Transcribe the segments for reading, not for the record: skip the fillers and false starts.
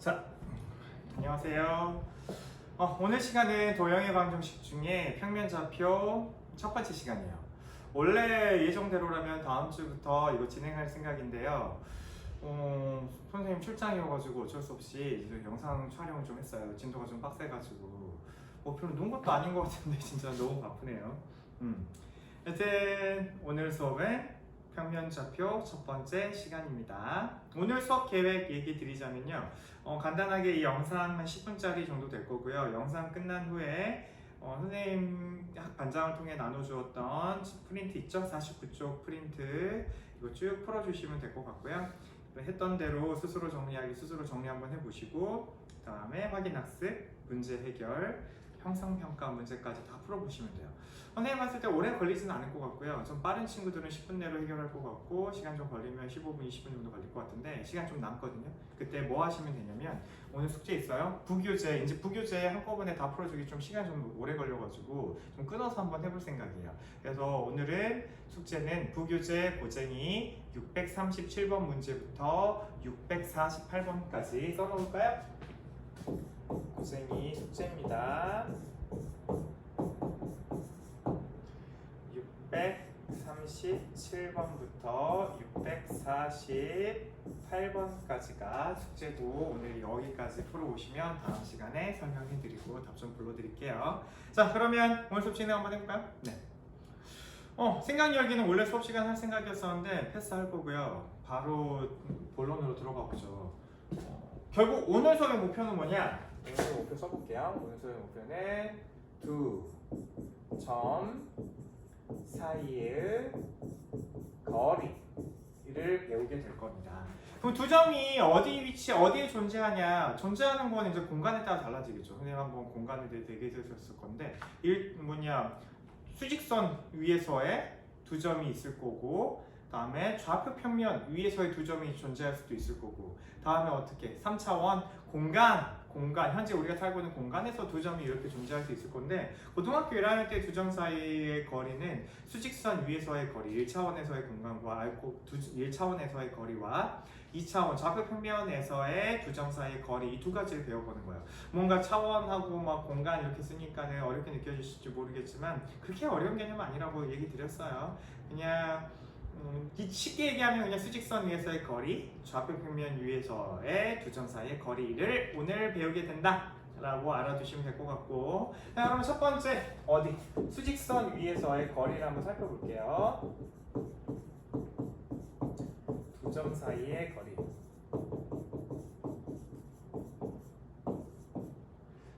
자, 안녕하세요. 오늘 시간은 도형의 방정식 중에 평면좌표 첫 번째 시간이에요. 원래 예정대로라면 다음 주부터 이거 진행할 생각인데요. 선생님 출장이어가지고 어쩔 수 없이 이제 영상 촬영을 좀 했어요. 진도가 좀 빡세가지고 별로 논 것도 아닌 것 같은데 진짜 너무 바쁘네요. 여튼 오늘 수업은 평면좌표 첫 번째 시간입니다. 오늘 수업 계획 얘기 드리자면요. 간단하게 이 영상 한 10분짜리 정도 될 거고요. 영상 끝난 후에 선생님 반장을 통해 나눠주었던 프린트 있죠? 49쪽 프린트 이거 쭉 풀어주시면 될 것 같고요. 했던 대로 스스로 정리하기, 스스로 정리 한번 해보시고 그 다음에 확인학습, 문제 해결, 형성평가 문제까지 다 풀어보시면 돼요. 선생님 봤을 때 오래 걸리지는 않을 것 같고요. 좀 빠른 친구들은 10분 내로 해결할 것 같고 시간 좀 걸리면 15분, 20분 정도 걸릴 것 같은데 시간 좀 남거든요. 그때 뭐 하시면 되냐면 오늘 숙제 있어요. 부교재, 이제 부교재 한꺼번에 다 풀어주기 좀 시간 좀 오래 걸려가지고 좀 끊어서 한번 해볼 생각이에요. 그래서 오늘은 숙제는 부교재 고쟁이 637번 문제부터 648번까지 써놓을까요? 고쟁이 숙제입니다. 637번부터 648번까지가 숙제고 오늘 여기까지 풀어오시면 다음 시간에 설명해드리고 답 좀 불러드릴게요. 자, 그러면 오늘 수업 진행 한번 해볼까요? 네. 생각 열기는 원래 수업 시간 할 생각이었었는데 패스할 거고요. 바로 본론으로 들어가 보죠. 결국 오늘 수업의 목표는 뭐냐? 오늘 수업 목표 써볼게요. 오늘 수업의 목표는 두 점 사이의 거리를 배우게 될 겁니다. 그럼 두 점이 어디에 존재하냐? 존재하는 건 이제 공간에 따라 달라지겠죠. 선생님 한번 공간에 대해 얘기해드렸을 건데, 수직선 위에서의 두 점이 있을 거고, 다음에 좌표 평면 위에서의 두 점이 존재할 수도 있을 거고, 다음에 어떻게 3차원 공간 현재 우리가 살고 있는 공간에서 두 점이 이렇게 존재할 수 있을 건데 고등학교 1학년 때 두 점 사이의 거리는 수직선 위에서의 거리 1차원에서의 공간과 1차원에서의 거리와 2차원 좌표 평면에서의 두 점 사이의 거리 이 두 가지를 배워보는 거예요. 뭔가 차원하고 막 공간 이렇게 쓰니까는 어렵게 느껴지실지 모르겠지만 그렇게 어려운 개념 아니라고 얘기 드렸어요. 그냥 쉽게 얘기하면 그냥 수직선 위에서의 거리, 좌표 평면 위에서의 두 점 사이의 거리를 오늘 배우게 된다 라고 알아두시면 될 것 같고, 자, 그럼 첫 번째 수직선 위에서의 거리를 한번 살펴볼게요. 두 점 사이의 거리.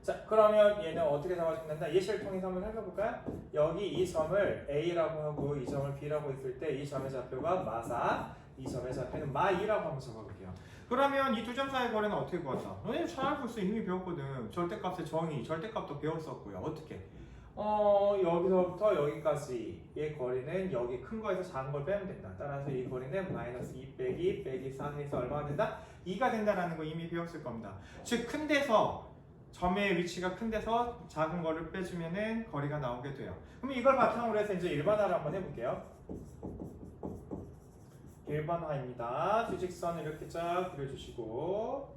자, 그러면 얘는 어떻게 잡아주면 된다? 예시를 통해서 한번 살펴볼까요? 여기 이 점을 A라고 하고 이 점을 B라고 했을 때 이 점의 좌표가 마사, 이 점의 좌표는 마2라고 한번 적어볼게요. 그러면 이 두 점 사이의 거리는 어떻게 구한다? 선생님 잘 벌써 이미 배웠거든. 절대값의 정의, 절대값도 배웠었고요. 어떻게? 여기서부터 여기까지의 거리는 여기 큰 거에서 작은 걸 빼면 된다. 따라서 이 거리는 마이너스 2 빼기 4 해서 얼마가 된다? 2가 된다라는 거 이미 배웠을 겁니다. 즉, 큰 데서 점의 위치가 큰 데서 작은 거를 빼주면은 거리가 나오게 돼요. 그럼 이걸 바탕으로 해서 이제 일반화를 한번 해볼게요. 일반화입니다. 수직선을 이렇게 쫙 그려주시고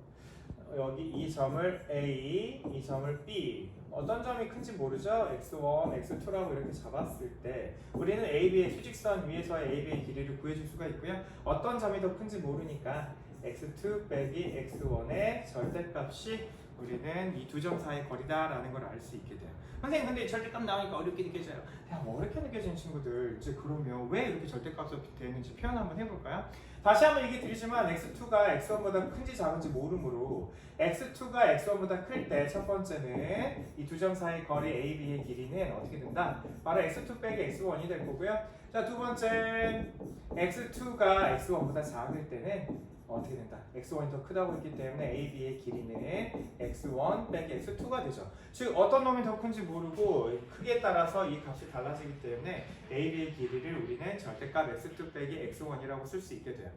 여기 이 점을 A, 이 점을 B 어떤 점이 큰지 모르죠? X1, X2라고 이렇게 잡았을 때 우리는 AB의 수직선 위에서의 AB의 길이를 구해줄 수가 있고요. 어떤 점이 더 큰지 모르니까 X2 빼기 X1의 절대값이 우리는 이 두 점 사이의 거리다라는 걸 알 수 있게 돼요. 선생님 근데 절대값 나오니까 어렵게 느껴져요. 그냥 어렵게 느껴지는 친구들 이제 그러면 왜 이렇게 절대값이 되는지 표현 한번 해볼까요? 다시 한번 얘기 드리지만 X2가 X1보다 큰지 작은지 모르므로 X2가 X1보다 클 때 첫 번째는 이 두 점 사이 거리 AB의 길이는 어떻게 된다? 바로 X2 빼기 X1이 될 거고요. 자, 두 번째 X2가 X1보다 작을 때는 어떻게 된다? X1이 더 크다고 했기 때문에 AB의 길이는 X1 빼기 X2가 되죠. 즉 어떤 놈이 더 큰지 모르고 크기에 따라서 이 값이 달라지기 때문에 AB의 길이를 우리는 절대값 X2 빼기 X1이라고 쓸 수 있게 돼요.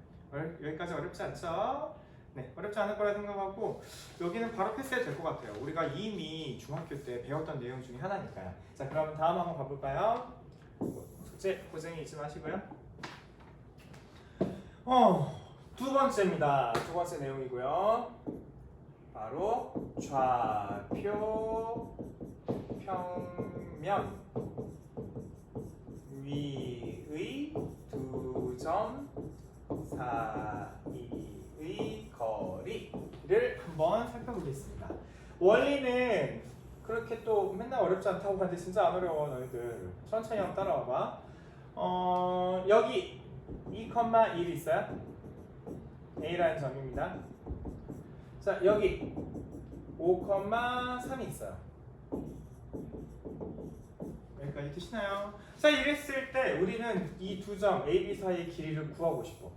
여기까지 어렵지 않죠? 네, 어렵지 않을 거라 생각하고 여기는 바로 패스해도 될 것 같아요. 우리가 이미 중학교 때 배웠던 내용 중에 하나니까요. 자, 그럼 다음 한번 가볼까요? 숙제 고생이 잊지 마시고요. 두 번째입니다. 두 번째 내용이고요. 바로 좌표 평면 위의 두 점 사이의 거리를 한번 살펴보겠습니다. 원리는 그렇게 또 맨날 어렵지 않다고 하는데 진짜 안 어려워. 너희들 천천히 한번 따라와봐. 여기 2,1 있어요? A라는 점입니다. 자, 여기 5,3이 있어요. 여기까지 되시나요? 자, 이랬을 때 우리는 이 두 점 A, B 사이의 길이를 구하고 싶어.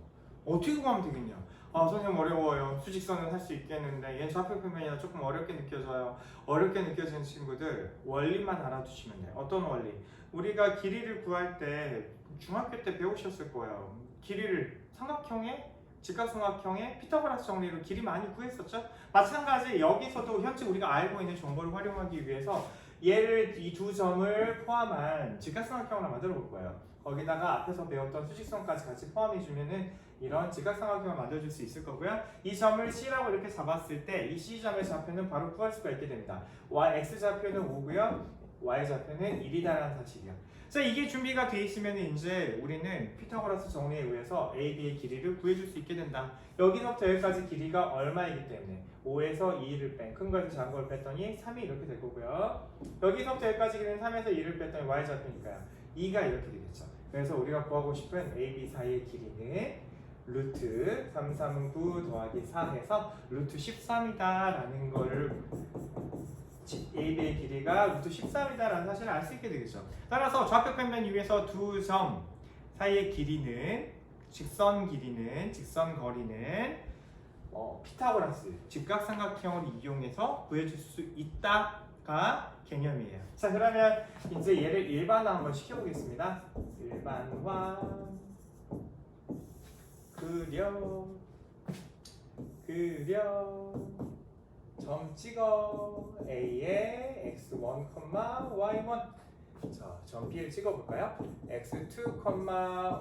어떻게 구하면 되겠냐? 아, 선생님 어려워요. 수직선은 할 수 있겠는데 얘는 좌표평면이라 조금 어렵게 느껴져요. 어렵게 느껴지는 친구들 원리만 알아두시면 돼요. 어떤 원리? 우리가 길이를 구할 때 중학교 때 배우셨을 거예요. 길이를 삼각형의 직각삼각형의 피타고라스 정리로 길이 많이 구했었죠? 마찬가지 여기서도 현재 우리가 알고 있는 정보를 활용하기 위해서 얘를 이 두 점을 포함한 직각삼각형을 만들어 볼 거예요. 거기다가 앞에서 배웠던 수직선까지 같이 포함해주면은 이런 직각삼각형을 만들어줄 수 있을 거고요. 이 점을 C라고 이렇게 잡았을 때 이 C점의 좌표는 바로 구할 수가 있게 됩니다. X 좌표는 5고요. Y 좌표는 1이다라는 사실이요. 자, 이게 준비가 돼 있으면 이제 우리는 피타고라스 정리에 의해서 A, B의 길이를 구해줄 수 있게 된다. 여기서부터 여기까지 길이가 얼마이기 때문에 5에서 2를 뺀 큰 거에서 작은 걸 뺐더니 3이 이렇게 될 거고요. 여기서부터 여기까지 길이는 3에서 2를 뺐더니 Y 좌표니까요. 2가 이렇게 되겠죠. 그래서 우리가 구하고 싶은 A, B 사이의 길이는 루트 339 더하기 4 해서 루트 13이다 라는 거를 AB의 길이가 루트 13이다라는 사실을 알 수 있게 되겠죠. 따라서 좌표평면 위에서 두 점 사이의 길이는 직선 거리는 피타고라스 직각삼각형을 이용해서 구해줄 수 있다가 개념이에요. 자, 그러면 이제 얘를 일반화 한번 시켜보겠습니다. 일반화 그려 점 찍어 A에 x1, y1 자, 점 B를 찍어볼까요? x2,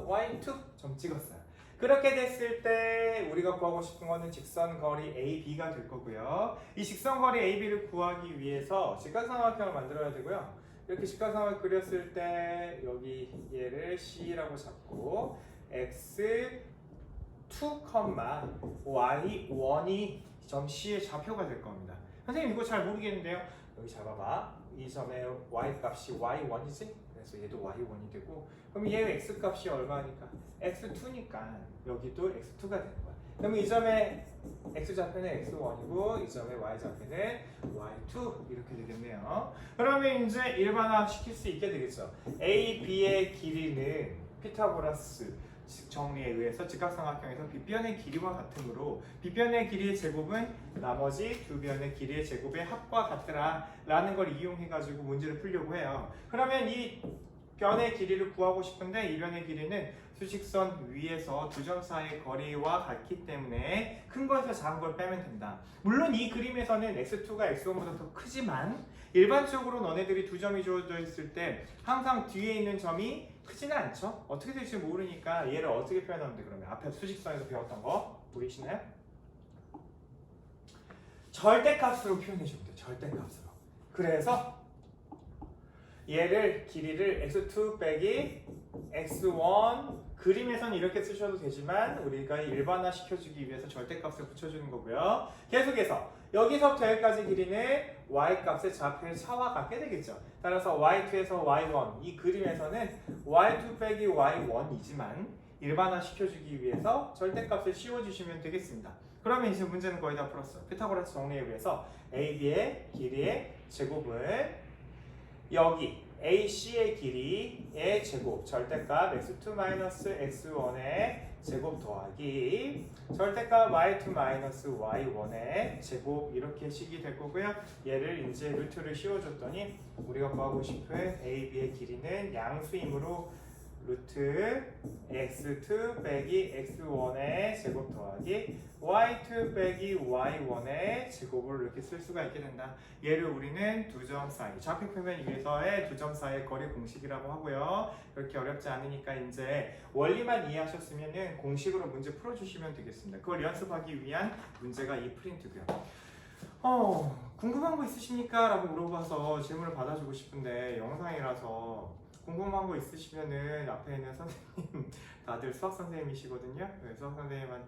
y2 점 찍었어요. 그렇게 됐을 때 우리가 구하고 싶은 거는 직선거리 AB가 될 거고요. 이 직선거리 AB를 구하기 위해서 직각삼각형을 만들어야 되고요. 이렇게 직각삼각형을 그렸을 때 여기 얘를 C라고 잡고 x2, y1이 점 C의 좌표가 될 겁니다. 선생님 이거 잘 모르겠는데요. 여기 잡아봐. 이 점의 y 값이 y1이지? 그래서 얘도 y1이 되고 그럼 얘의 x 값이 얼마니까? x2니까 여기도 x2가 되는 거야. 그럼 이 점의 x 좌표는 x1이고 이 점의 y 좌표는 y2 이렇게 되겠네요. 그러면 이제 일반화 시킬 수 있게 되겠죠. A, B의 길이는 피타고라스 정리에 의해서 직각삼각형에서 빗변의 길이와 같으므로 빗변의 길이의 제곱은 나머지 두 변의 길이의 제곱의 합과 같더라 라는 걸 이용해 가지고 문제를 풀려고 해요. 그러면 이 변의 길이를 구하고 싶은데 이 변의 길이는 수직선 위에서 두 점 사이의 거리와 같기 때문에 큰 거에서 작은 걸 빼면 된다. 물론 이 그림에서는 x2가 x1보다 더 크지만 일반적으로 너네들이 두 점이 주어져 있을 때 항상 뒤에 있는 점이 크지는 않죠? 어떻게 될지 모르니까 얘를 어떻게 표현하면 돼? 그러면 앞에 수직선에서 배웠던 거 보이시나요? 절대값으로 표현해주면 돼. 절대값으로. 그래서 얘를 길이를 x2 빼기 x1 그림에서는 이렇게 쓰셔도 되지만 우리가 일반화 시켜주기 위해서 절대값을 붙여주는 거고요. 계속해서 여기서부터 여기까지 길이는 y값의 좌표의 차와 같게 되겠죠. 따라서 y2에서 y1 이 그림에서는 y2 빼기 y1이지만 일반화 시켜주기 위해서 절대값을 씌워주시면 되겠습니다. 그러면 이제 문제는 거의 다 풀었어요. 피타고라스 정리에 의해서 AB의 길이의 제곱은 여기 AC의 길이의 제곱 절대값 x2-x1의 제곱 더하기 절대값 y2-y1의 제곱 이렇게 식이 될 거고요. 얘를 이제 루트를 씌워줬더니 우리가 구하고 싶은 AB의 길이는 양수이므로 루트 x2 빼기 x1의 제곱 더하기 y2 빼기 y1의 제곱을 이렇게 쓸 수가 있게 된다. 얘를 우리는 두 점 사이, 좌표평면 위에서의 두 점 사이의 거리 공식이라고 하고요. 그렇게 어렵지 않으니까 이제 원리만 이해하셨으면 공식으로 문제 풀어주시면 되겠습니다. 그걸 연습하기 위한 문제가 이 프린트고요. 궁금한 거 있으십니까? 라고 물어봐서 질문을 받아주고 싶은데 영상이라서 궁금한 거 있으시면은 앞에 있는 선생님 다들 수학 선생님이시거든요. 수학 선생님한테